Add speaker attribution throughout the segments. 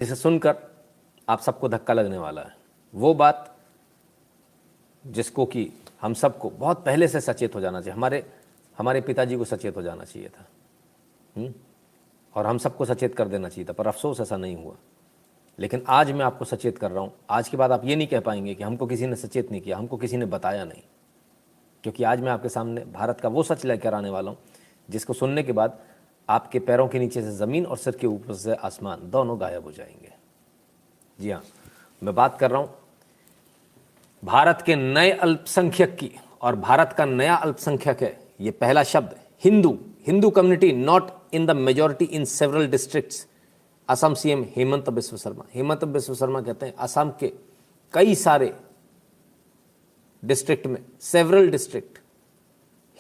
Speaker 1: इसे सुनकर आप सबको धक्का लगने वाला है। वो बात जिसको कि हम सबको बहुत पहले से सचेत हो जाना चाहिए, हमारे पिताजी को सचेत हो जाना चाहिए था, और हम सबको सचेत कर देना चाहिए था, पर अफसोस ऐसा नहीं हुआ। लेकिन आज मैं आपको सचेत कर रहा हूँ। आज के बाद आप ये नहीं कह पाएंगे कि हमको किसी ने सचेत नहीं किया, हमको किसी ने बताया नहीं, क्योंकि आज मैं आपके सामने भारत का वो सच लेकर आने वाला हूँ जिसको सुनने के बाद आपके पैरों के नीचे से ज़मीन और सिर के ऊपर से आसमान दोनों गायब हो जाएंगे। जी हाँ, मैं बात कर रहा हूँ भारत के नए अल्पसंख्यक की, और भारत का नया अल्पसंख्यक है ये पहला शब्द Hindu. Hindu community not in the majority in several districts. Assam CM Hemant Biswa Sharma, Hemant Biswa Sharma कहते हैं असम के कई सारे डिस्ट्रिक्ट में, सेवरल डिस्ट्रिक्ट,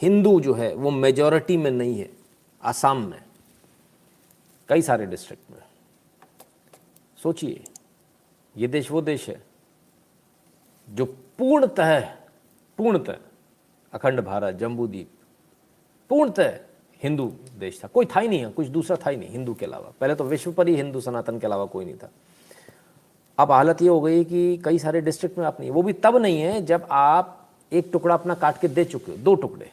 Speaker 1: हिंदू जो है वो मेजॉरिटी में नहीं है। असम में कई सारे डिस्ट्रिक्ट में। सोचिए, ये देश वो देश है जो पूर्णतः अखंड भारत, जम्बूद्वीप पूर्णतः हिंदू देश था। कोई था ही नहीं है, कुछ दूसरा था ही नहीं हिंदू के अलावा। पहले तो विश्व पर ही हिंदू सनातन के अलावा कोई नहीं था। अब हालत ये हो गई कि कई सारे डिस्ट्रिक्ट में आप नहीं, वो भी तब नहीं है जब आप एक टुकड़ा अपना काट के दे चुके हो। दो टुकड़े,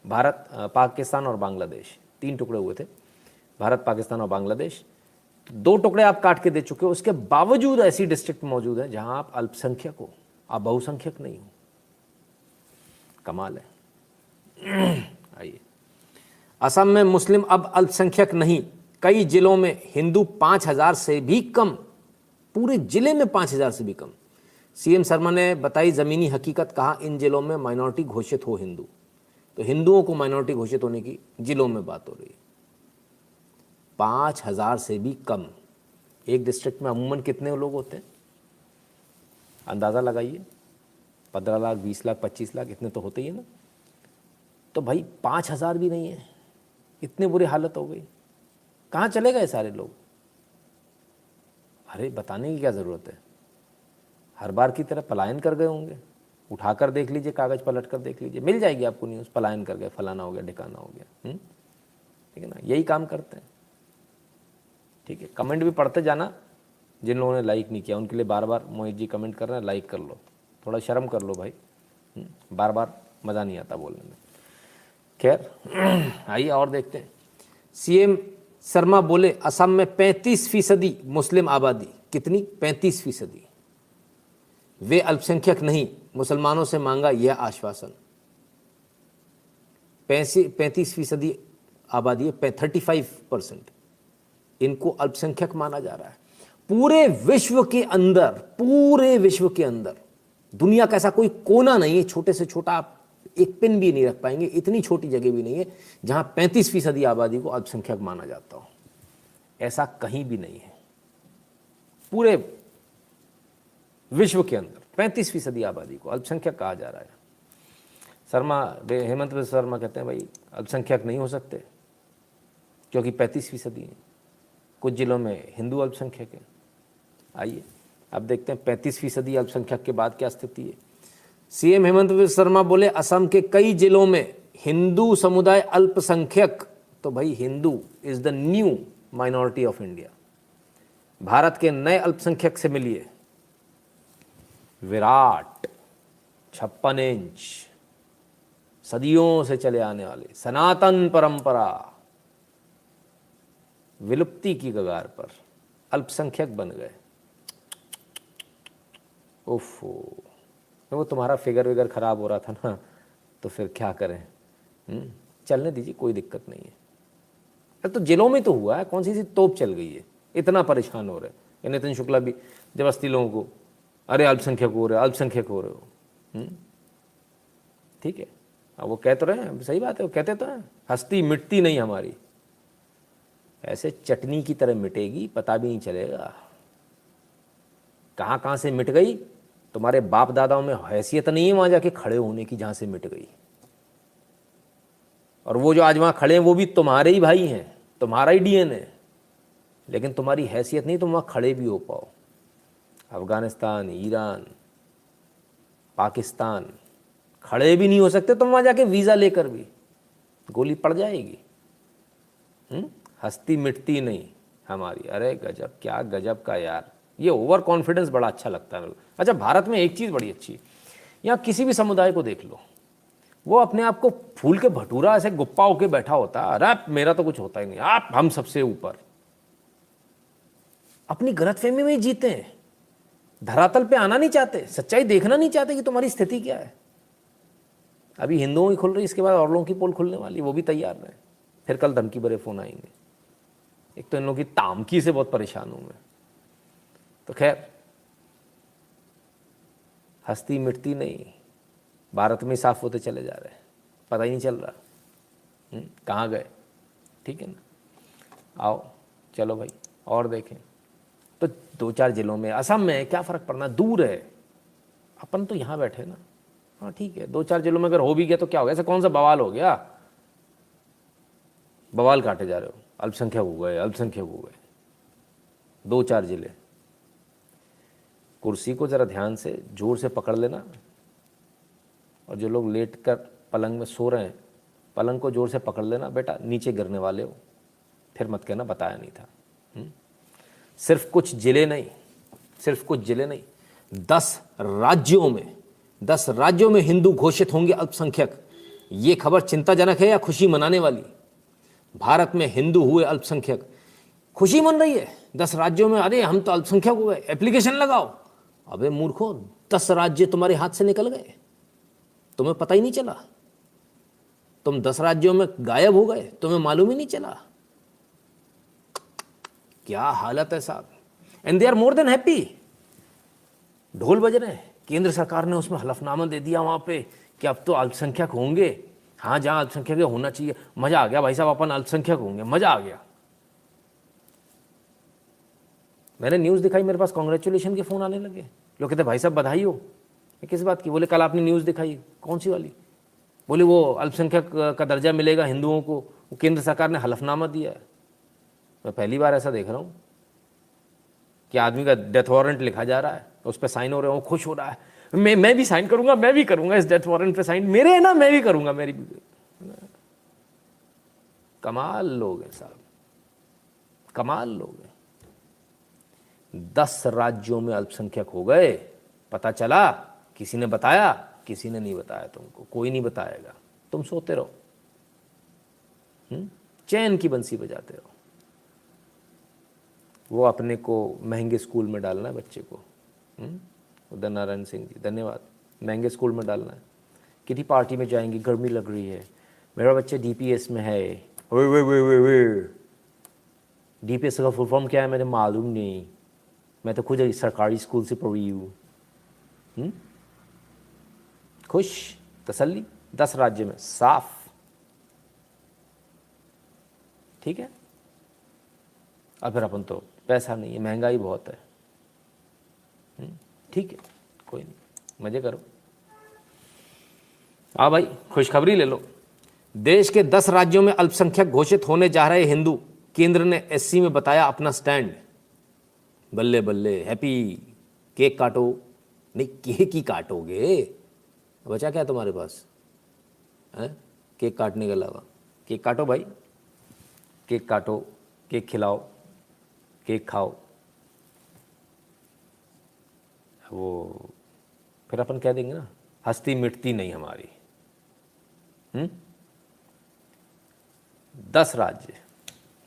Speaker 1: भारत, पाकिस्तान और बांग्लादेश, 3 टुकड़े हुए थे, भारत, पाकिस्तान और बांग्लादेश। 2 टुकड़े आप काट के दे चुके हो। उसके बावजूद ऐसी डिस्ट्रिक्ट मौजूद है जहां आप अल्पसंख्यक हो, आप बहुसंख्यक नहीं हो। कमाल है। आइए, असम में मुस्लिम अब अल्पसंख्यक नहीं, कई जिलों में हिंदू 5000 से भी कम, पूरे जिले में 5000 से भी कम। सीएम शर्मा ने बताई जमीनी हकीकत, कहा इन जिलों में माइनॉरिटी घोषित हो हिंदू। तो हिंदुओं को माइनॉरिटी घोषित होने की जिलों में बात हो रही है। 5000 से भी कम। एक डिस्ट्रिक्ट में अमूमन कितने लोग होते हैं, अंदाज़ा लगाइए। 15 लाख, 20 लाख, 25 लाख, इतने तो होते ही है ना। तो भाई 5000 भी नहीं है, इतनी बुरी हालत हो गई। कहाँ चले गए सारे लोग? अरे बताने की क्या ज़रूरत है, हर बार की तरह पलायन कर गए होंगे। उठाकर देख लीजिए, कागज़ पलट कर देख लीजिए, मिल जाएगी आपको न्यूज़। पलायन कर गए, फलाना हो गया, ढिकाना हो गया। ठीक है ना, यही काम करते हैं। ठीक है, कमेंट भी पढ़ते जाना। जिन लोगों ने लाइक नहीं किया उनके लिए बार बार मोहित जी कमेंट कर रहे हैं, लाइक कर लो, थोड़ा शर्म कर लो भाई। बार बार मज़ा नहीं आता बोलने में। खैर, आइए और देखते हैं। सीएम शर्मा बोले असम में 35% मुस्लिम आबादी। कितनी? 35%। वे अल्पसंख्यक नहीं, मुसलमानों से मांगा यह आश्वासन। 35% आबादी है, 35%, इनको अल्पसंख्यक माना जा रहा है। पूरे विश्व के अंदर दुनिया का ऐसा कोई कोना नहीं है, छोटे से छोटा आप एक पिन भी नहीं रख पाएंगे, इतनी छोटी जगह भी नहीं है जहां 35% आबादी को अल्पसंख्यक माना जाता हो। ऐसा कहीं भी नहीं है। पूरे विश्व के अंदर 35% आबादी को अल्पसंख्यक कहा जा रहा है। हेमंत बिस्व शर्मा कहते हैं भाई अल्पसंख्यक नहीं हो सकते, क्योंकि 35% है। कुछ जिलों में हिंदू अल्पसंख्यक है। आइए अब देखते हैं 35% अल्पसंख्यक के बाद क्या स्थिति है। सीएम हेमंत बिस्व शर्मा बोले असम के कई जिलों में हिंदू समुदाय अल्पसंख्यक। तो भाई Hindu is the new minority of India. Bharat के नए अल्पसंख्यक से मिलिए विराट 56 इंच, सदियों से चले आने वाले सनातन परंपरा विलुप्ति की कगार पर अल्पसंख्यक बन गए। ओफो, वो तुम्हारा फिगर विगर खराब हो रहा था ना, तो फिर क्या करें। चलने दीजिए, कोई दिक्कत नहीं है। तो जिलों में तो हुआ है, कौन सी तोप चल गई है, इतना परेशान हो रहे हैं। नितिन शुक्ला भी जबरदस्ती लोगों को, अरे अल्पसंख्यक हो रहे, अल्पसंख्यक हो रहे हो। ठीक है, अब वो कह तो रहे हैं, सही बात है, वो कहते तो हैं हस्ती मिटती नहीं हमारी। ऐसे चटनी की तरह मिटेगी, पता भी नहीं चलेगा कहाँ से मिट गई। तुम्हारे बाप दादाओं में हैसियत नहीं है वहां जाके खड़े होने की जहां से मिट गई। और वो जो आज वहां खड़े हैं वो भी तुम्हारे ही भाई हैं, तुम्हारा ही डीएनए है, लेकिन तुम्हारी हैसियत नहीं तुम वहां खड़े भी हो पाओ। अफगानिस्तान, ईरान, पाकिस्तान, खड़े भी नहीं हो सकते तुम वहां जाके वीज़ा लेकर भी, गोली पड़ जाएगी। हस्ती मिटती नहीं, हमारी। अरे गजब, क्या गजब का यार, ये ओवर कॉन्फिडेंस बड़ा अच्छा लगता है मेरे को। अच्छा, भारत में एक चीज़ बड़ी अच्छी है, यहाँ किसी भी समुदाय को देख लो, वो अपने आप को फूल के भटूरा ऐसे गुप्पा होके बैठा होता है, अरे मेरा तो कुछ होता ही नहीं, आप हम सबसे ऊपर। अपनी गलतफहमी में ही जीते हैं, धरातल पे आना नहीं चाहते, सच्चाई देखना नहीं चाहते कि तुम्हारी स्थिति क्या है। अभी हिंदुओं की खुल रही, इसके बाद और लोगों की पोल खुलने वाली, वो भी तैयार रहे। फिर कल धमकी भरे फोन आएंगे। एक तो इन लोगों की तामकी से बहुत परेशान हूं मैं। तो खैर, हस्ती मिटती नहीं, भारत में साफ होते चले जा रहे हैं, पता ही नहीं चल रहा कहाँ गए। ठीक है ना, आओ चलो भाई और देखें। तो 2-4 जिलों में, असम में क्या फ़र्क पड़ना, दूर है, अपन तो यहाँ बैठे ना। हाँ ठीक है, 2-4 जिलों में अगर हो भी गया तो क्या हो गया, ऐसा कौन सा बवाल हो गया, बवाल काटे जा रहे हो, अल्पसंख्यक हो गए, अल्पसंख्यक हो गए। 2-4 जिले, कुर्सी को ज़रा ध्यान से जोर से पकड़ लेना, और जो लोग लेट कर पलंग में सो रहे हैं, पलंग को जोर से पकड़ लेना बेटा, नीचे गिरने वाले हो, फिर मत कहना बताया नहीं था। सिर्फ कुछ जिले नहीं, सिर्फ कुछ जिले नहीं, 10 राज्यों में हिंदू घोषित होंगे अल्पसंख्यक। ये खबर चिंताजनक है या खुशी मनाने वाली? भारत में हिंदू हुए अल्पसंख्यक, खुशी मन रही है 10 राज्यों में, अरे हम तो अल्पसंख्यक हो गए, एप्लीकेशन लगाओ। अबे मूर्खो, 10 राज्य तुम्हारे हाथ से निकल गए, तुम्हें पता ही नहीं चला, तुम 10 राज्यों में गायब हो गए, तुम्हें मालूम ही नहीं चला। क्या हालत है साहब। And they are more than happy. ढोल बज रहे हैं, केंद्र सरकार ने उसमें हलफनामा दे दिया वहां पे कि अब तो अल्पसंख्यक होंगे। हाँ, जहां अल्पसंख्यक होना चाहिए, मजा आ गया भाई साहब, अपन अल्पसंख्यक होंगे, मजा आ गया। मैंने न्यूज़ दिखाई, मेरे पास कांग्रेचुलेशन के फ़ोन आने लगे, लोग कहते भाई साहब बधाई हो। किस बात की? बोले कल आपने न्यूज़ दिखाई। कौन सी वाली? बोले वो अल्पसंख्यक का दर्जा मिलेगा हिंदुओं को, वो केंद्र सरकार ने हलफनामा दिया है। मैं पहली बार ऐसा देख रहा हूँ कि आदमी का डेथ वारंट लिखा जा रहा है, उस पर साइन हो रहे हैं, वो खुश हो रहा है, मैं भी साइन करूंगा, मैं भी करूंगा इस डेथ वारंट पे साइन, मेरे है ना, मैं भी करूंगा, मेरी भी। कमाल लोग हैं साहब, कमाल लोग हैं। 10 राज्यों में अल्पसंख्यक हो गए, पता चला, किसी ने बताया? किसी ने नहीं बताया तुमको, कोई नहीं बताएगा, तुम सोते रहो, चैन की बंसी बजाते रहो। वो अपने को महंगे स्कूल में डालना है बच्चे को। उदय नारायण सिंह जी धन्यवाद। महंगे स्कूल में डालना है, किसी पार्टी में जाएंगे, गर्मी लग रही है, मेरा बच्चा डीपीएस में है। वे डीपीएस का फुल फॉर्म क्या है मैंने मालूम नहीं, मैं तो खुद सरकारी स्कूल से पढ़ी हूँ। खुश, तसल्ली, 10 राज्य में साफ। ठीक है, अब फिर अपन तो पैसा नहीं है, महंगाई बहुत है। ठीक है, कोई नहीं, मजे करो। हाँ भाई, खुशखबरी ले लो। देश के 10 राज्यों में अल्पसंख्यक घोषित होने जा रहे हिंदू, केंद्र ने एससी में बताया अपना स्टैंड। बल्ले बल्ले, हैप्पी। केक काटो। नहीं, केक ही काटोगे, बचा क्या तुम्हारे पास है केक काटने के अलावा? केक काटो भाई, केक काटो, केक खिलाओ, केक खाओ। वो फिर अपन कह देंगे ना, हस्ती मिटती नहीं हमारी। 10 राज्य,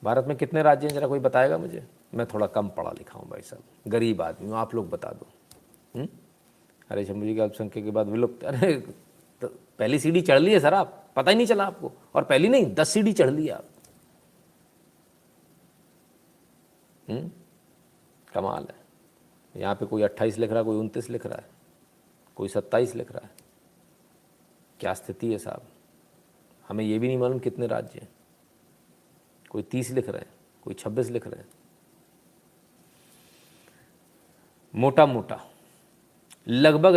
Speaker 1: भारत में कितने राज्य हैं जरा कोई बताएगा मुझे? मैं थोड़ा कम पढ़ा लिखा हूँ भाई साहब, गरीब आदमी हूँ, आप लोग बता दो। अरे शंभू जी के अल्पसंख्यक के बाद विलुप्त, अरे तो पहली सीढ़ी चढ़ ली है सर, आप पता ही नहीं चला आपको, और पहली नहीं 10 सीढ़ी चढ़ ली आप। कमाल है। यहाँ पे कोई 28 लिख रहा है, कोई 29 लिख रहा है, कोई 27 लिख रहा है। क्या स्थिति है साहब, हमें ये भी नहीं मालूम कितने राज्य हैं। कोई 30 लिख रहे हैं, कोई 26 लिख रहे हैं। मोटा मोटा लगभग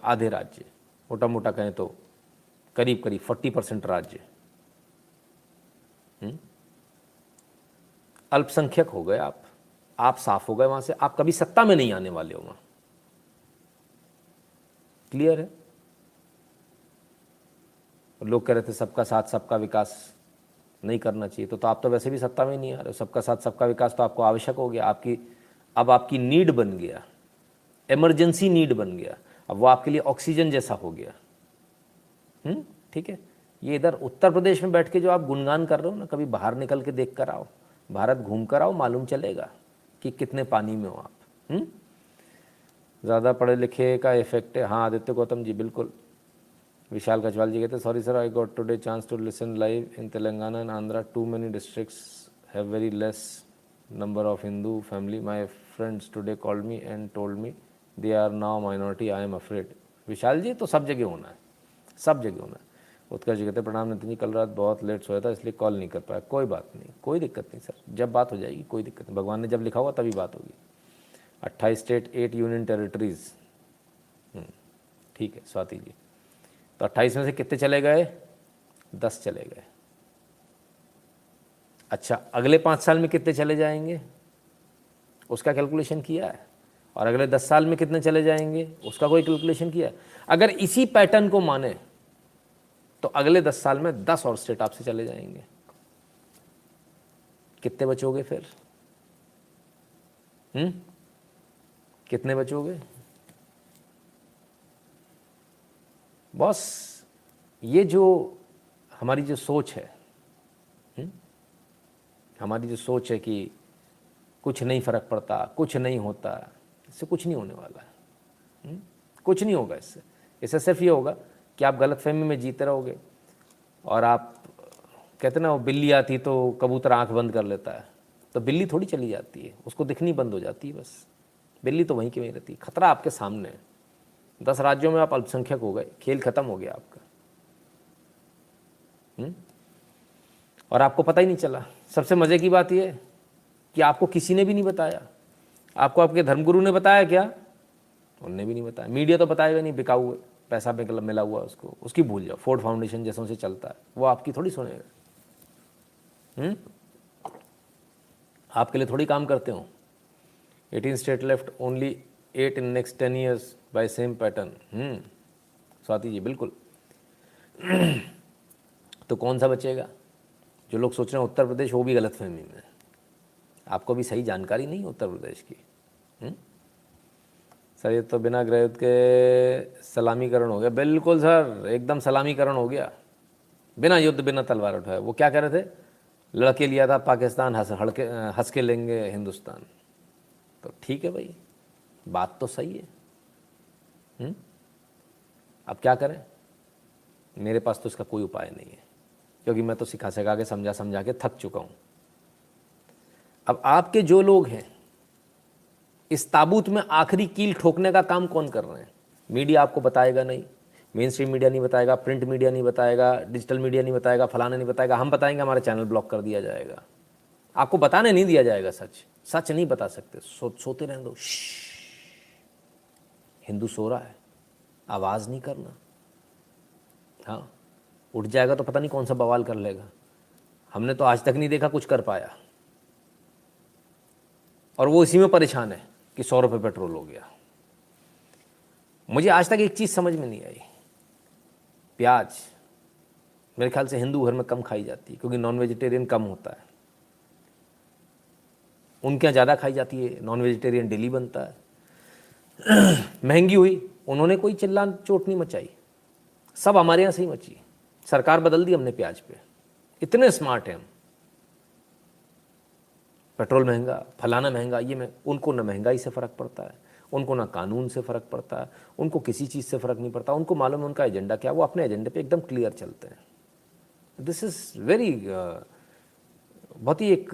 Speaker 1: आधे राज्य, मोटा मोटा कहें तो करीब 40% राज्य अल्पसंख्यक हो गए। आप साफ हो गए वहां से, आप कभी सत्ता में नहीं आने वाले हो वहां। क्लियर है? लोग कह रहे थे सबका साथ सबका विकास, नहीं करना चाहिए, तो आप तो वैसे भी सत्ता में नहीं आ रहे हो। सबका साथ सबका विकास तो आपको आवश्यक हो गया, अब आपकी नीड बन गया, इमरजेंसी नीड बन गया, अब वो आपके लिए ऑक्सीजन जैसा हो गया। ठीक है। ये इधर उत्तर प्रदेश में बैठ के जो आप गुणगान कर रहे हो ना, कभी बाहर निकल के देख कर आओ, भारत घूम कर आओ, मालूम चलेगा कि कितने पानी में हो आप। ज़्यादा पढ़े लिखे का इफेक्ट है। हाँ आदित्य गौतम जी बिल्कुल। विशाल कचवाल जी कहते sorry sir, I got today chance to listen live in Telangana and Andhra, to many districts have very less number of Hindu family, my friends today called me and told me they are now minority, I am afraid. Vishal ji तो सब जगह होना है, सब जगह होना है। उत्कर्ष जी कहते प्रणाम नितिन जी, कल रात बहुत लेट सोया था इसलिए कॉल नहीं कर पाया। कोई बात नहीं, कोई दिक्कत नहीं सर, जब बात हो जाएगी कोई दिक्कत नहीं, भगवान ने जब लिखा होगा तभी बात होगी। 28 स्टेट 8 यूनियन टेरिटरीज, ठीक है स्वाति जी। तो 28 में से कितने चले गए? 10 चले गए। अच्छा अगले 5 साल में कितने चले जाएंगे उसका कैलकुलेशन किया है? और अगले 10 साल में कितने चले जाएंगे उसका कोई कैलकुलेशन किया है? अगर इसी पैटर्न को माने तो अगले 10 साल में 10 और स्टेट आपसे चले जाएंगे। कितने बचोगे फिर? कितने बचोगे? बॉस ये जो हमारी जो सोच है, हमारी जो सोच है कि कुछ नहीं फर्क पड़ता, कुछ नहीं होता, इससे कुछ नहीं होने वाला है। कुछ नहीं होगा इससे सिर्फ ये होगा कि आप गलतफहमी में जीते रहोगे। और आप कहते ना वो बिल्ली आती तो कबूतर आंख बंद कर लेता है, तो बिल्ली थोड़ी चली जाती है, उसको दिखनी बंद हो जाती है बस। बिल्ली तो वहीं की वहीं रहती है। खतरा आपके सामने है। 10 राज्यों में आप अल्पसंख्यक हो गए, खेल खत्म हो गया आपका। और आपको पता ही नहीं चला। सबसे मजे की बात यह कि आपको किसी ने भी नहीं बताया। आपको आपके धर्मगुरु ने बताया क्या? उनने भी नहीं बताया। मीडिया तो बताएगा नहीं, बिका हुआ पैसा मिला हुआ उसको, उसकी भूल जाओ। फोर्ड फाउंडेशन जैसों से चलता है, वो आपकी थोड़ी सुनेगा। आपके लिए थोड़ी काम करते हो। 18 state left, only 8 in next 10 years by same pattern. Swati ji बिल्कुल। तो कौन सा बचेगा? जो लोग सोच रहे हैं उत्तर प्रदेश, वो भी गलतफहमी में है। आपको भी सही जानकारी नहीं है उत्तर प्रदेश की। सर ये तो बिना गृह युद्ध के सलामीकरण हो गया। बिल्कुल सर, एकदम सलामीकरण हो गया, बिना युद्ध बिना तलवार उठाए। वो क्या कह रहे थे? लड़के लिया था पाकिस्तान, हंस के लेंगे हिंदुस्तान। तो ठीक है भाई, बात तो सही है। अब क्या करें? मेरे पास तो इसका कोई उपाय नहीं है, क्योंकि मैं तो सिखा के समझा के थक चुका हूँ। अब आपके जो लोग हैं, इस ताबूत में आखिरी कील ठोकने का काम कौन कर रहे हैं? मीडिया आपको बताएगा नहीं, मेन स्ट्रीम मीडिया नहीं बताएगा, प्रिंट मीडिया नहीं बताएगा, डिजिटल मीडिया नहीं बताएगा, फलाना नहीं बताएगा। हम बताएंगे हमारा चैनल ब्लॉक कर दिया जाएगा। आपको बताने नहीं दिया जाएगा। सच नहीं बता सकते। सोते रहने दो। हिंदू सो रहा है, आवाज़ नहीं करना। हाँ, उठ जाएगा तो पता नहीं कौन सा बवाल कर लेगा। हमने तो आज तक नहीं देखा कुछ कर पाया, और वो इसी में परेशान है कि 100 रुपये पेट्रोल हो गया। मुझे आज तक एक चीज़ समझ में नहीं आई। प्याज मेरे ख्याल से हिंदू घर में कम खाई जाती है, क्योंकि नॉन वेजिटेरियन कम होता है। उनके यहाँ ज़्यादा खाई जाती है, नॉन वेजिटेरियन डेली बनता है। महंगी हुई, उन्होंने कोई चिल्ला चोट नहीं मचाई, सब हमारे यहाँ से ही मची। सरकार बदल दी हमने प्याज पे। इतने स्मार्ट हैं हम। पेट्रोल महंगा, फलाना महंगा, ये उनको ना महंगाई से फ़र्क पड़ता है, उनको ना कानून से फ़र्क पड़ता है, उनको किसी चीज़ से फ़र्क नहीं पड़ता। उनको मालूम है उनका एजेंडा क्या। वो अपने एजेंडे पे एकदम क्लियर चलते हैं। दिस इज़ वेरी बहुत ही एक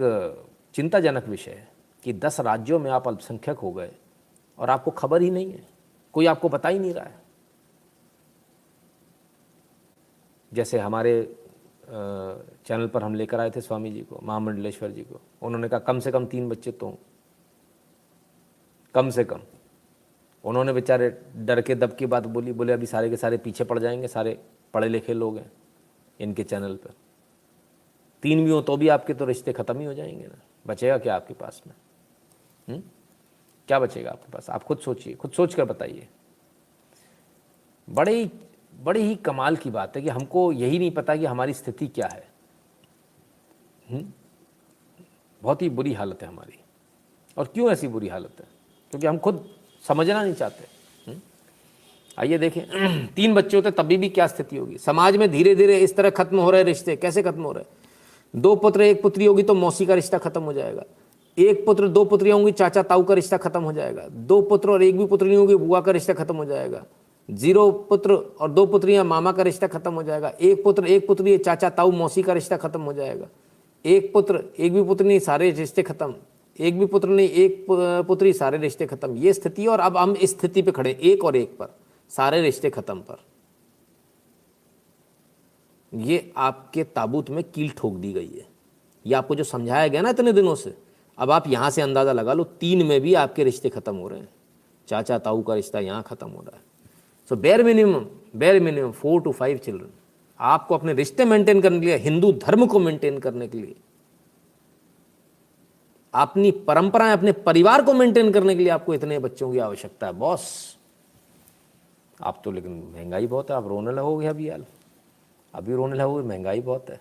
Speaker 1: चिंताजनक विषय है कि 10 राज्यों में आप अल्पसंख्यक हो गए और आपको खबर ही नहीं है, कोई आपको बता ही नहीं रहा है। जैसे हमारे चैनल पर हम लेकर आए थे स्वामी जी को, महामंडलेश्वर जी को। उन्होंने कहा कम से कम 3 बच्चे तो, कम से कम। उन्होंने बेचारे डर के दब की बात बोली, बोले अभी सारे के सारे पीछे पड़ जाएंगे, सारे पढ़े लिखे लोग हैं इनके चैनल पर। 3 भी हो तो भी आपके तो रिश्ते ख़त्म ही हो जाएंगे ना। बचेगा क्या आपके पास में? क्या बचेगा आपके पास? आप खुद सोचिए, खुद सोच कर बताइए। बड़ी ही कमाल की बात है कि हमको यही नहीं पता कि हमारी स्थिति क्या है। बहुत ही बुरी हालत है हमारी। और क्यों ऐसी बुरी हालत है? क्योंकि हम खुद समझना नहीं चाहते। आइए देखें, 3 बच्चे होते तभी भी क्या स्थिति होगी। समाज में धीरे धीरे इस तरह खत्म हो रहे रिश्ते। कैसे खत्म हो रहे? 2 पुत्र 1 पुत्री होगी तो मौसी का रिश्ता खत्म हो जाएगा। 1 पुत्र 2 पुत्रियां होंगी, चाचा ताऊ का रिश्ता खत्म हो जाएगा। 2 पुत्र और 1 भी पुत्री नहीं होगी, बुआ का रिश्ता खत्म हो जाएगा। 0 पुत्र और 2 पुत्रियां, मामा का रिश्ता खत्म हो जाएगा। 1 पुत्र 1 पुत्री, चाचा ताऊ मौसी का रिश्ता खत्म हो जाएगा। 1 पुत्र 1 भी पुत्री नहीं, सारे रिश्ते खत्म। 1 भी पुत्र नहीं, 1 पुत्री, सारे रिश्ते खत्म। ये स्थिति। और अब हम इस स्थिति पे खड़े, 1 और 1 पर, सारे रिश्ते खत्म पर। ये आपके ताबूत में कील ठोक दी गई है। ये आपको जो समझाया गया ना इतने दिनों से, अब आप यहां से अंदाजा लगा लो, 3 में भी आपके रिश्ते खत्म हो रहे हैं। चाचा ताऊ का रिश्ता यहां खत्म हो रहा है। सो बेयर मिनिमम 4 to 5 चिल्ड्रन। आपको अपने रिश्ते मेंटेन करने के लिए, हिंदू धर्म को मेंटेन करने के लिए, अपनी परंपराएं, अपने परिवार को मेंटेन करने के लिए आपको इतने बच्चों की आवश्यकता है बॉस। आप तो, लेकिन महंगाई बहुत है, आप रोने लगोगे अभी यार, अभी रोने लगोगे, महंगाई बहुत है।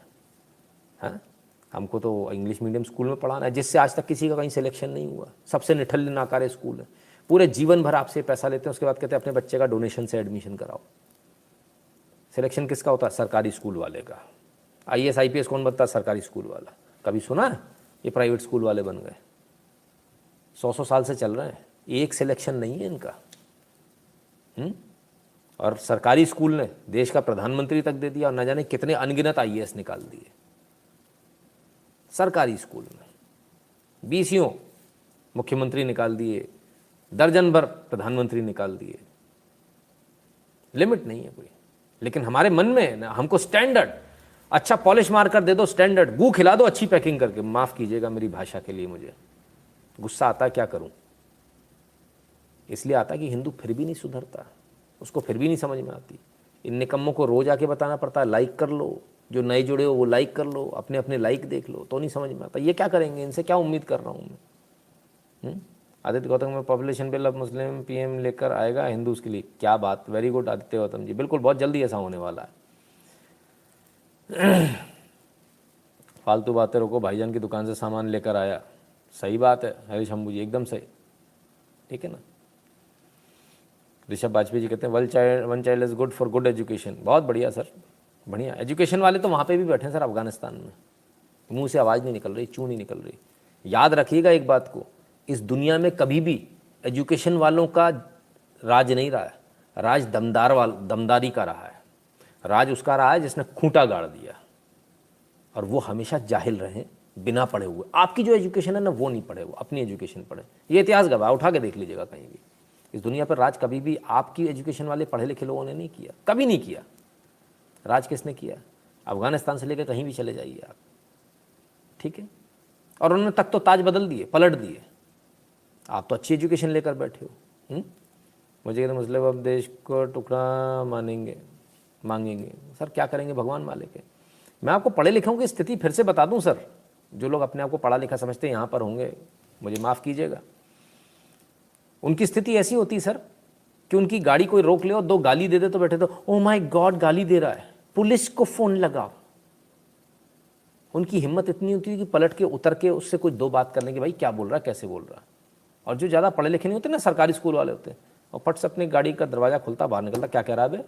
Speaker 1: हाँ, हमको तो इंग्लिश मीडियम स्कूल में पढ़ाना है, जिससे आज तक किसी का कहीं सिलेक्शन नहीं हुआ। सबसे निठल्ले नाकारे स्कूल है। पूरे जीवन भर आपसे पैसा लेते हैं, उसके बाद कहते हैं अपने बच्चे का डोनेशन से एडमिशन कराओ। सिलेक्शन किसका होता है? सरकारी स्कूल वाले का। IAS IPS कौन बनता है? सरकारी स्कूल वाला। कभी सुना है ये प्राइवेट स्कूल वाले बन गए? 100 साल से चल रहे हैं, एक सिलेक्शन नहीं है इनका। और सरकारी स्कूल ने देश का प्रधानमंत्री तक दे दिया, और न जाने कितने अनगिनत IAS निकाल दिए सरकारी स्कूल में। 20 मुख्यमंत्री निकाल दिए, दर्जन भर प्रधानमंत्री निकाल दिए। लिमिट नहीं है कोई। लेकिन हमारे मन में ना, हमको स्टैंडर्ड, अच्छा पॉलिश मार कर दे दो, स्टैंडर्ड गू खिला दो अच्छी पैकिंग करके। माफ कीजिएगा मेरी भाषा के लिए, मुझे गुस्सा आता है, क्या करूं। इसलिए आता कि हिंदू फिर भी नहीं सुधरता, उसको फिर भी नहीं समझ में आती। इन निकम्मों को रोज आके बताना पड़ता है, लाइक कर लो, जो नए जुड़े हो वो लाइक कर लो, अपने अपने लाइक देख लो, तो नहीं समझ में आता। ये क्या करेंगे, इनसे क्या उम्मीद कर रहा हूँ मैं। आदित्य गौतम में पॉपुलेशन बिल अब मुस्लिम PM लेकर आएगा हिंदूज के लिए। क्या बात, वेरी गुड आदित्य गौतम जी, बिल्कुल बहुत जल्दी ऐसा होने वाला है। फालतू बातें रोको, भाईजान की दुकान से सामान लेकर आया। सही बात है हरीश शंभू जी, एकदम सही, ठीक है ना। ऋषभ वाजपेयी जी कहते हैं one child is good for good education. बहुत बढ़िया सर, बढ़िया। एजुकेशन वाले तो वहाँ पे भी बैठे हैं सर, अफगानिस्तान में। मुंह से आवाज़ नहीं निकल रही, चूँ नहीं निकल रही। याद रखिएगा एक बात को, इस दुनिया में कभी भी एजुकेशन वालों का राज नहीं रहा है, राज दमदारी का रहा है। राज उसका रहा है जिसने खूंटा गाड़ दिया, और वो हमेशा जाहिल रहे, बिना पढ़े हुए। आपकी जो एजुकेशन है ना, वो नहीं पढ़े, वो अपनी एजुकेशन पढ़े। ये इतिहास गवाह, उठा के देख लीजिएगा कहीं भी। इस दुनिया पर राज कभी भी आपकी एजुकेशन वाले पढ़े लिखे लोगों ने नहीं किया, कभी नहीं किया। राज किसने किया? अफगानिस्तान से लेकर कहीं भी चले जाइए आप, ठीक है। और उन्होंने तक तो ताज बदल दिए, पलट दिए। आप तो अच्छी एजुकेशन लेकर बैठे हो। मुझे कहते मुस्लिम अब देश को टुकड़ा मांगेंगे। सर क्या करेंगे, भगवान मालिक है। मैं आपको पढ़े लिखों की स्थिति फिर से बता दूं सर। जो लोग अपने आप को पढ़ा लिखा समझते हैं यहाँ पर होंगे, मुझे माफ़ कीजिएगा, उनकी स्थिति ऐसी होती सर कि उनकी गाड़ी कोई रोक ले और 2 गाली दे दे तो बैठे तो ओ माय गॉड गाली दे रहा है, पुलिस को फ़ोन लगाओ। उनकी हिम्मत इतनी होती है कि पलट के उतर के उससे कोई 2 बात करने की, भाई क्या बोल रहा है, कैसे बोल रहा है। और जो ज़्यादा पढ़े लिखे नहीं होते ना, सरकारी स्कूल वाले होते हैं, और फट से अपनी गाड़ी का दरवाज़ा खुलता, बाहर निकलता, क्या कह रहा है बे,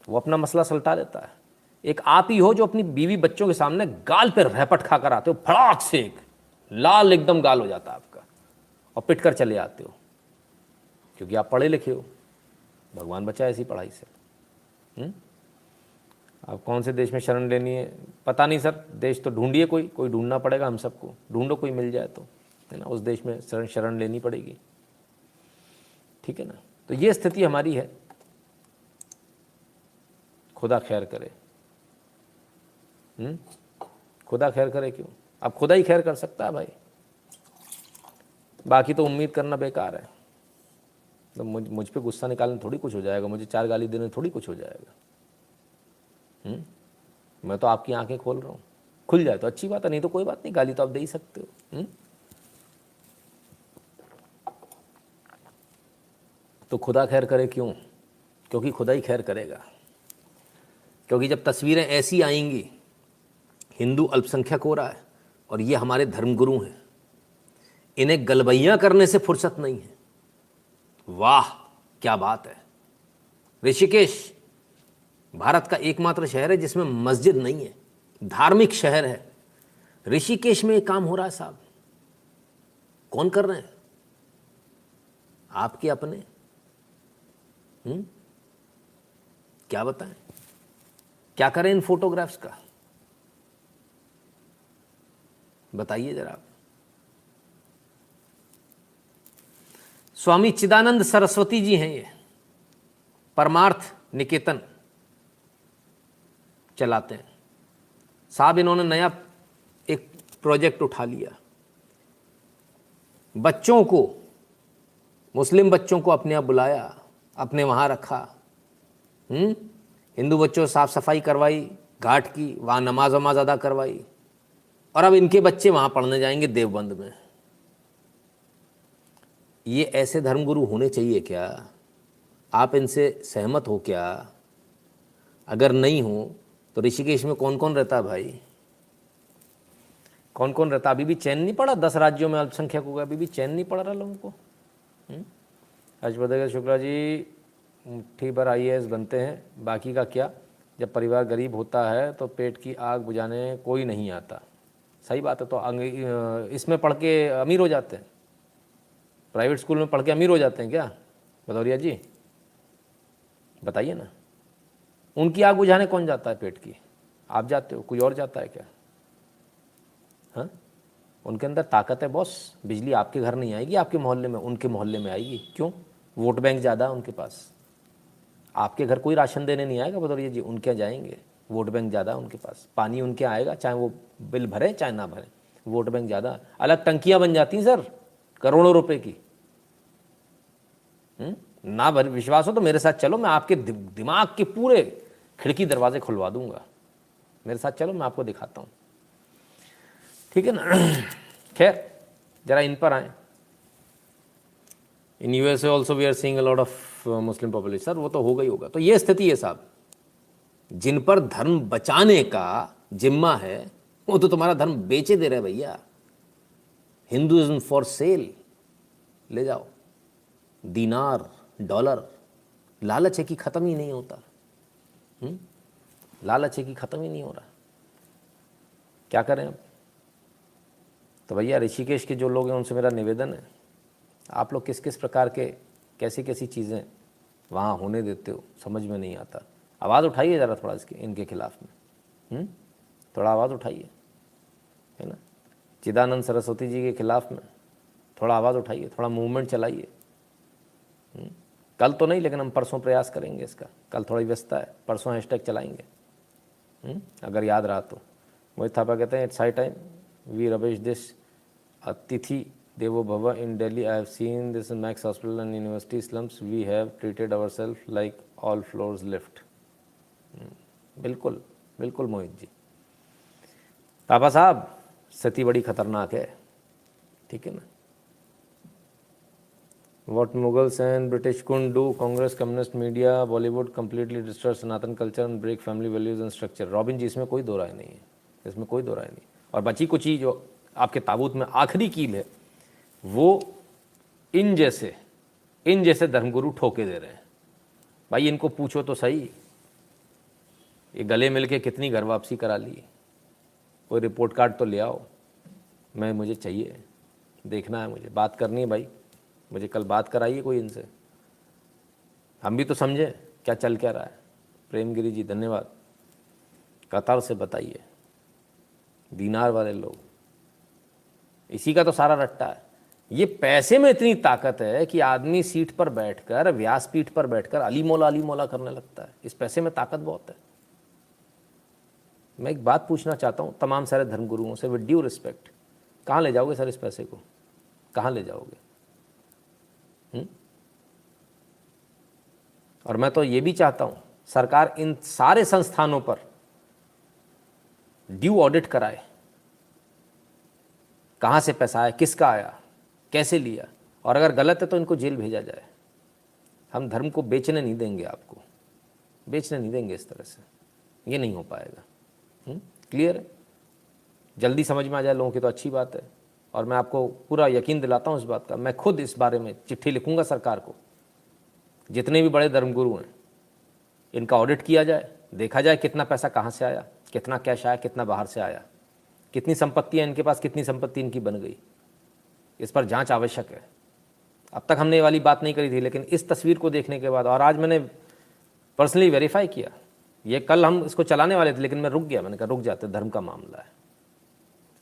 Speaker 1: वो अपना मसला सलटा देता है। एक आप ही हो जो अपनी बीवी बच्चों के सामने गाल पर रैपट खाकर आते हो, फड़ाक से एक लाल एकदम गाल हो जाता है आपका, और पिट कर चले आते हो, क्योंकि आप पढ़े लिखे हो। भगवान बचाए ऐसी पढ़ाई से। आप कौन से देश में शरण लेनी है, पता नहीं सर। देश तो ढूंढिए, कोई ढूंढना पड़ेगा हम सबको। ढूंढो, कोई मिल जाए तो, है ना, उस देश में शरण लेनी पड़ेगी, ठीक है ना। तो ये स्थिति हमारी है। खुदा खैर करे। खुदा खैर करे क्यों? अब खुदा ही खैर कर सकता है भाई, बाकी तो उम्मीद करना बेकार है। तो मुझ पे गुस्सा निकालने थोड़ी कुछ हो जाएगा, मुझे 4 गाली देने थोड़ी कुछ हो जाएगा। मैं तो आपकी आंखें खोल रहा हूँ, खुल जाए तो अच्छी बात है, नहीं तो कोई बात नहीं, गाली तो आप दे ही सकते हो। तो खुदा खैर करे क्यों? क्योंकि खुदा ही खैर करेगा। क्योंकि जब तस्वीरें ऐसी आएंगी हिंदू अल्पसंख्यक हो रहा है और ये हमारे धर्मगुरु हैं, इन्हें गलबैयां करने से फुर्सत नहीं है। वाह क्या बात है। ऋषिकेश भारत का एकमात्र शहर है जिसमें मस्जिद नहीं है, धार्मिक शहर है। ऋषिकेश में ये काम हो रहा है साहब। कौन कर रहे हैं? आपके अपने। क्या बताएं, क्या करें इन फोटोग्राफ्स का, बताइए जरा आप। स्वामी चिदानंद सरस्वती जी हैं ये, परमार्थ निकेतन चलाते हैं साहब। इन्होंने नया एक प्रोजेक्ट उठा लिया, बच्चों को, मुस्लिम बच्चों को अपने यहाँ बुलाया, अपने वहाँ रखा। हिंदू बच्चों से साफ सफाई करवाई घाट की, वहाँ नमाज वमाज अदा करवाई, और अब इनके बच्चे वहाँ पढ़ने जाएंगे देवबंद में। ये ऐसे धर्मगुरु होने चाहिए क्या? आप इनसे सहमत हो क्या? अगर नहीं हो तो ऋषिकेश में कौन कौन रहता है भाई? कौन कौन रहता? अभी भी चैन नहीं पड़ा? 10 राज्यों में अल्पसंख्यक हो गया, अभी भी चैन नहीं पड़ रहा लोगों को। हर्षवर्धन शुक्ला जी, मुट्ठी भर IAS बनते हैं, बाकी का क्या? जब परिवार गरीब होता है तो पेट की आग बुझाने कोई नहीं आता। सही बात है। तो इसमें पढ़ के अमीर हो जाते हैं, प्राइवेट स्कूल में पढ़ के अमीर हो जाते हैं क्या भदौरिया जी? बताइए ना। उनकी आग बुझाने कौन जाता है पेट की? आप जाते हो, कोई और जाता है क्या? हाँ, उनके अंदर ताकत है बॉस। बिजली आपके घर नहीं आएगी, आपके मोहल्ले में, उनके मोहल्ले में आएगी। क्यों? वोट बैंक ज़्यादा है उनके पास। आपके घर कोई राशन देने नहीं आएगा भदौरिया जी, उनके जाएंगे। वोट बैंक ज़्यादा है उनके पास, पानी उनके आएगा, चाहे वो बिल भरे चाहे ना भरे, वोट बैंक ज़्यादा। अलग टंकियाँ बन जाती हैं सर, करोड़ों रुपए की। ना भर विश्वास हो तो मेरे साथ चलो, मैं आपके दिमाग के पूरे खिड़की दरवाजे खुलवा दूंगा। मेरे साथ चलो, मैं आपको दिखाता हूँ, ठीक है ना। खैर जरा इन पर आए। In USA also we are seeing a lot of Muslim population. Sir वो तो होगा ही होगा। तो ये स्थिति है साहब, जिन पर धर्म बचाने का जिम्मा है वो तो तुम्हारा धर्म बेचे दे रहे भैया। हिंदुइज्म फॉर सेल, ले जाओ। दीनार डॉलर, लालच है कि खत्म ही नहीं होता। लालच है कि खत्म ही नहीं हो रहा। क्या करें अब? तो भैया ऋषिकेश के जो लोग हैं उनसे मेरा निवेदन है, आप लोग किस किस प्रकार के कैसी कैसी चीज़ें वहाँ होने देते हो, समझ में नहीं आता। आवाज़ उठाइए ज़रा थोड़ा इनके खिलाफ में, थोड़ा आवाज़ उठाइए, है ना। चिदानंद सरस्वती जी के खिलाफ में थोड़ा आवाज़ उठाइए, थोड़ा मूवमेंट चलाइए। कल तो नहीं, लेकिन हम परसों प्रयास करेंगे इसका। कल थोड़ी व्यस्तता है, परसों हैशटैग चलाएंगे, अगर याद रहा तो। मोहित थापा कहते हैं it's high time we rubbish this अतिथि देवो भव in Delhi. I have seen this in Max hospital and university slums. We have treated our self like all floors lift. बिल्कुल बिल्कुल मोहित जी। थापा साहब स्थिति बड़ी खतरनाक है, ठीक है ना। What Mughals and British couldn't do, Congress, communist media, Bollywood completely destroy Sanatan culture and break family values and structure। Robin ji इसमें कोई दो राय नहीं है, इसमें कोई दो राय नहीं। और बची कुची जो आपके ताबूत में आखिरी कील है वो इन जैसे धर्मगुरु ठोके दे रहे हैं। भाई इनको पूछो तो सही, ये गले मिल के कितनी घर वापसी करा ली, कोई रिपोर्ट कार्ड तो ले आओ। मुझे चाहिए, देखना है, मुझे बात करनी है भाई, मुझे कल बात कराइए कोई इनसे, हम भी तो समझे क्या चल क्या रहा है। प्रेमगिरी जी धन्यवाद। कतार से बताइए, दीनार वाले लोग, इसी का तो सारा रट्टा है। ये पैसे में इतनी ताकत है कि आदमी सीट पर बैठकर, व्यासपीठ पर बैठकर अली मौला करने लगता है। इस पैसे में ताकत बहुत है। मैं एक बात पूछना चाहता हूँ तमाम सारे धर्मगुरुओं से, विद ड्यू रिस्पेक्ट, कहाँ ले जाओगे सर इस पैसे को? कहाँ ले जाओगे? और मैं तो ये भी चाहता हूं सरकार इन सारे संस्थानों पर ड्यू ऑडिट कराए, कहां से पैसा आया, किसका आया, कैसे लिया, और अगर गलत है तो इनको जेल भेजा जाए। हम धर्म को बेचने नहीं देंगे, आपको बेचने नहीं देंगे इस तरह से, ये नहीं हो पाएगा। क्लियर है? जल्दी समझ में आ जाए लोगों की तो अच्छी बात है, और मैं आपको पूरा यकीन दिलाता हूँ इस बात का। मैं खुद इस बारे में चिट्ठी लिखूंगा सरकार को, जितने भी बड़े धर्मगुरु हैं इनका ऑडिट किया जाए, देखा जाए कितना पैसा कहाँ से आया, कितना कैश आया, कितना बाहर से आया, कितनी संपत्तियाँ इनके पास, कितनी संपत्ति इनकी बन गई। इस पर जांच आवश्यक है। अब तक हमने ये वाली बात नहीं करी थी, लेकिन इस तस्वीर को देखने के बाद, और आज मैंने पर्सनली वेरीफाई किया, ये कल हम इसको चलाने वाले थे लेकिन मैं रुक गया, मैंने कहा रुक जाते, धर्म का मामला है।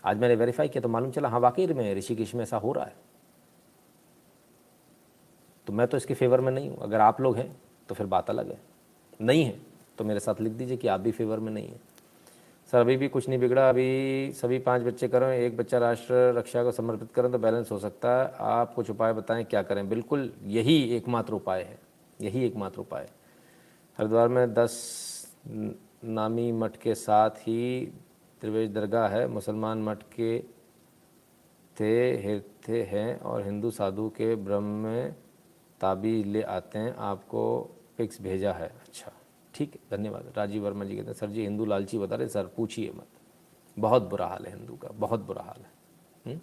Speaker 1: आज मैंने वेरीफाई किया तो मालूम चला हाँ वाकई में ऋषिकेश में ऐसा हो रहा है। तो मैं तो इसके फेवर में नहीं हूँ। अगर आप लोग हैं तो फिर बात अलग है, नहीं है तो मेरे साथ लिख दीजिए कि आप भी फेवर में नहीं हैं। सर अभी भी कुछ नहीं बिगड़ा, अभी सभी 5 बच्चे करें, एक बच्चा राष्ट्र रक्षा को समर्पित करें तो बैलेंस हो सकता है। आप कुछ उपाय बताएं क्या करें। बिल्कुल यही एकमात्र उपाय है, यही एकमात्र उपाय है। हरिद्वार में 10 नामी मठ के साथ ही त्रिवेश दरगाह है, मुसलमान मठ के थे हैं और हिंदू साधु के ब्रह्म में ताबीज ले आते हैं, आपको पिक्स भेजा है। अच्छा ठीक है, धन्यवाद। राजीव वर्मा जी कहते हैं सर जी हिंदू लालची बता रहे, सर पूछिए मत, बहुत बुरा हाल है हिंदू का, बहुत बुरा हाल है।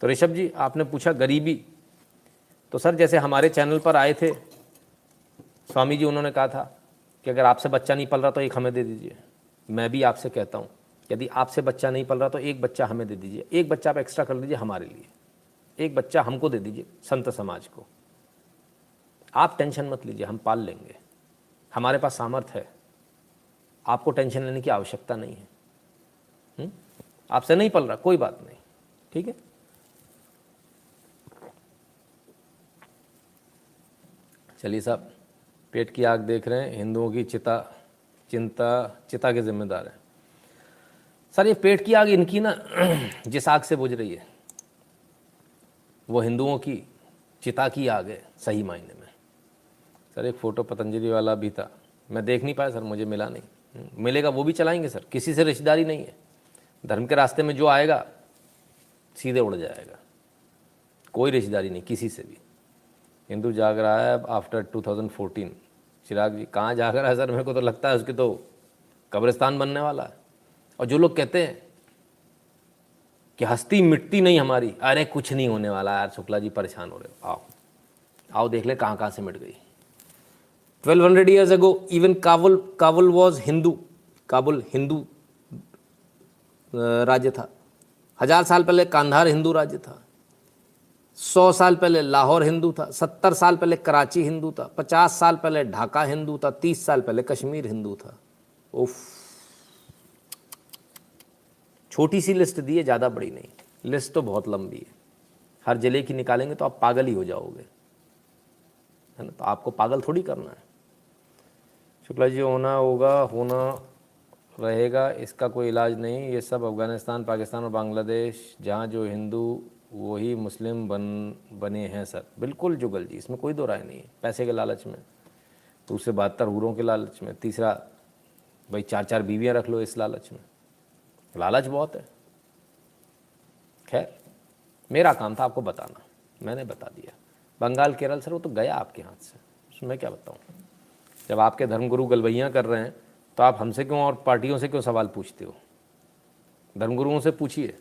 Speaker 1: तो ऋषभ जी आपने पूछा गरीबी, तो सर जैसे हमारे चैनल पर आए थे स्वामी जी, उन्होंने कहा था कि अगर आपसे बच्चा नहीं पल रहा तो एक हमें दे दीजिए। मैं भी आपसे कहता हूँ यदि आपसे बच्चा नहीं पल रहा तो एक बच्चा हमें दे दीजिए, एक बच्चा आप एक्स्ट्रा कर लीजिए हमारे लिए, एक बच्चा हमको दे दीजिए, संत समाज को। आप टेंशन मत लीजिए, हम पाल लेंगे, हमारे पास सामर्थ्य है, आपको टेंशन लेने की आवश्यकता नहीं है। आपसे नहीं पल रहा कोई बात नहीं, ठीक है। चलिए साहब, पेट की आग देख रहे हैं, हिंदुओं की चिता के जिम्मेदार हैं। सर ये पेट की आग इनकी ना जिस आग से बुझ रही है वो हिंदुओं की चिता की आग है सही मायने में। सर एक फ़ोटो पतंजलि वाला भी था, मैं देख नहीं पाया सर, मुझे मिला नहीं। मिलेगा वो भी चलाएंगे सर, किसी से रिश्तेदारी नहीं है। धर्म के रास्ते में जो आएगा सीधे उड़ जाएगा, कोई रिश्तेदारी नहीं किसी से भी। हिंदू जाग रहा है अब आफ्टर 2014। चिराग जी कहाँ जाग रहा है सर, मेरे को तो लगता है उसके तो कब्रिस्तान बनने वाला है। और जो लोग कहते हैं कि हस्ती मिटती नहीं हमारी, अरे कुछ नहीं होने वाला यार शुक्ला जी, परेशान हो रहे हो, आओ आओ देख ले कहाँ से मिट गई। 1200 years ago even Kabul was Hindu, Kabul Hindu राज्य था। 1000 साल पहले कांधार हिंदू राज्य था। 100 साल पहले लाहौर हिंदू था। 70 साल पहले कराची हिंदू था। 50 साल पहले ढाका हिंदू था। 30 साल पहले कश्मीर हिंदू था। उफ, छोटी सी लिस्ट दी है, ज़्यादा बड़ी नहीं, लिस्ट तो बहुत लंबी है। हर जिले की निकालेंगे तो आप पागल ही हो जाओगे, है ना। तो आपको पागल थोड़ी करना है। शुक्ला जी होना होगा, होना रहेगा, इसका कोई इलाज नहीं। ये सब अफ़गानिस्तान, पाकिस्तान और बांग्लादेश, जहाँ जो हिंदू वही मुस्लिम बने हैं सर। बिल्कुल जुगल जी, इसमें कोई दो राय नहीं है। पैसे के लालच में, दूसरे 72 हूरों के लालच में, तीसरा भाई 4-4 बीवियाँ रख लो इस लालच में। लालच बहुत है। खैर मेरा काम था आपको बताना, मैंने बता दिया। बंगाल केरल सर वो तो गया आपके हाथ से, उसमें मैं क्या बताऊँ। जब आपके धर्मगुरु गलबैयाँ कर रहे हैं तो आप हमसे क्यों और पार्टियों से क्यों सवाल पूछते हो। धर्मगुरुओं से पूछिए।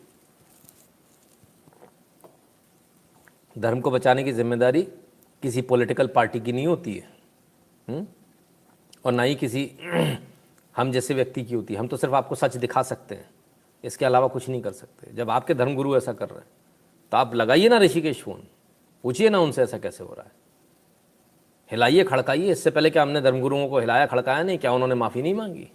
Speaker 1: धर्म को बचाने की जिम्मेदारी किसी पॉलिटिकल पार्टी की नहीं होती है, और ना ही किसी हम जैसे व्यक्ति की होती है। हम तो सिर्फ आपको सच दिखा सकते हैं, इसके अलावा कुछ नहीं कर सकते। जब आपके धर्मगुरु ऐसा कर रहे हैं तो आप लगाइए ना ऋषिकेश फ़ोन, पूछिए ना उनसे ऐसा कैसे हो रहा है, हिलाइए खड़काइए। इससे पहले क्या हमने धर्मगुरुओं को हिलाया खड़काया नहीं? क्या उन्होंने माफ़ी नहीं मांगी?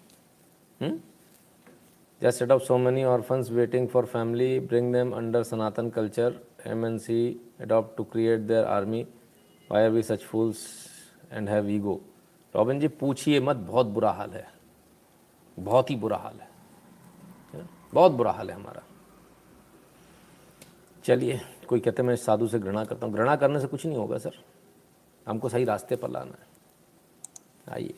Speaker 1: Just set up so many orphans waiting for family, bring them under Sanatan culture, MNC adopt to create their army, why are we such fools and have ego? Robin ji पूछिए मत, बहुत बुरा हाल है, बहुत ही बुरा हाल है, बहुत बुरा हाल है हमारा। चलिए, कोई कहते मैं साधु से घृणा करता हूँ। घृणा करने से कुछ नहीं होगा सर, हमको सही रास्ते पर लाना है। आइए।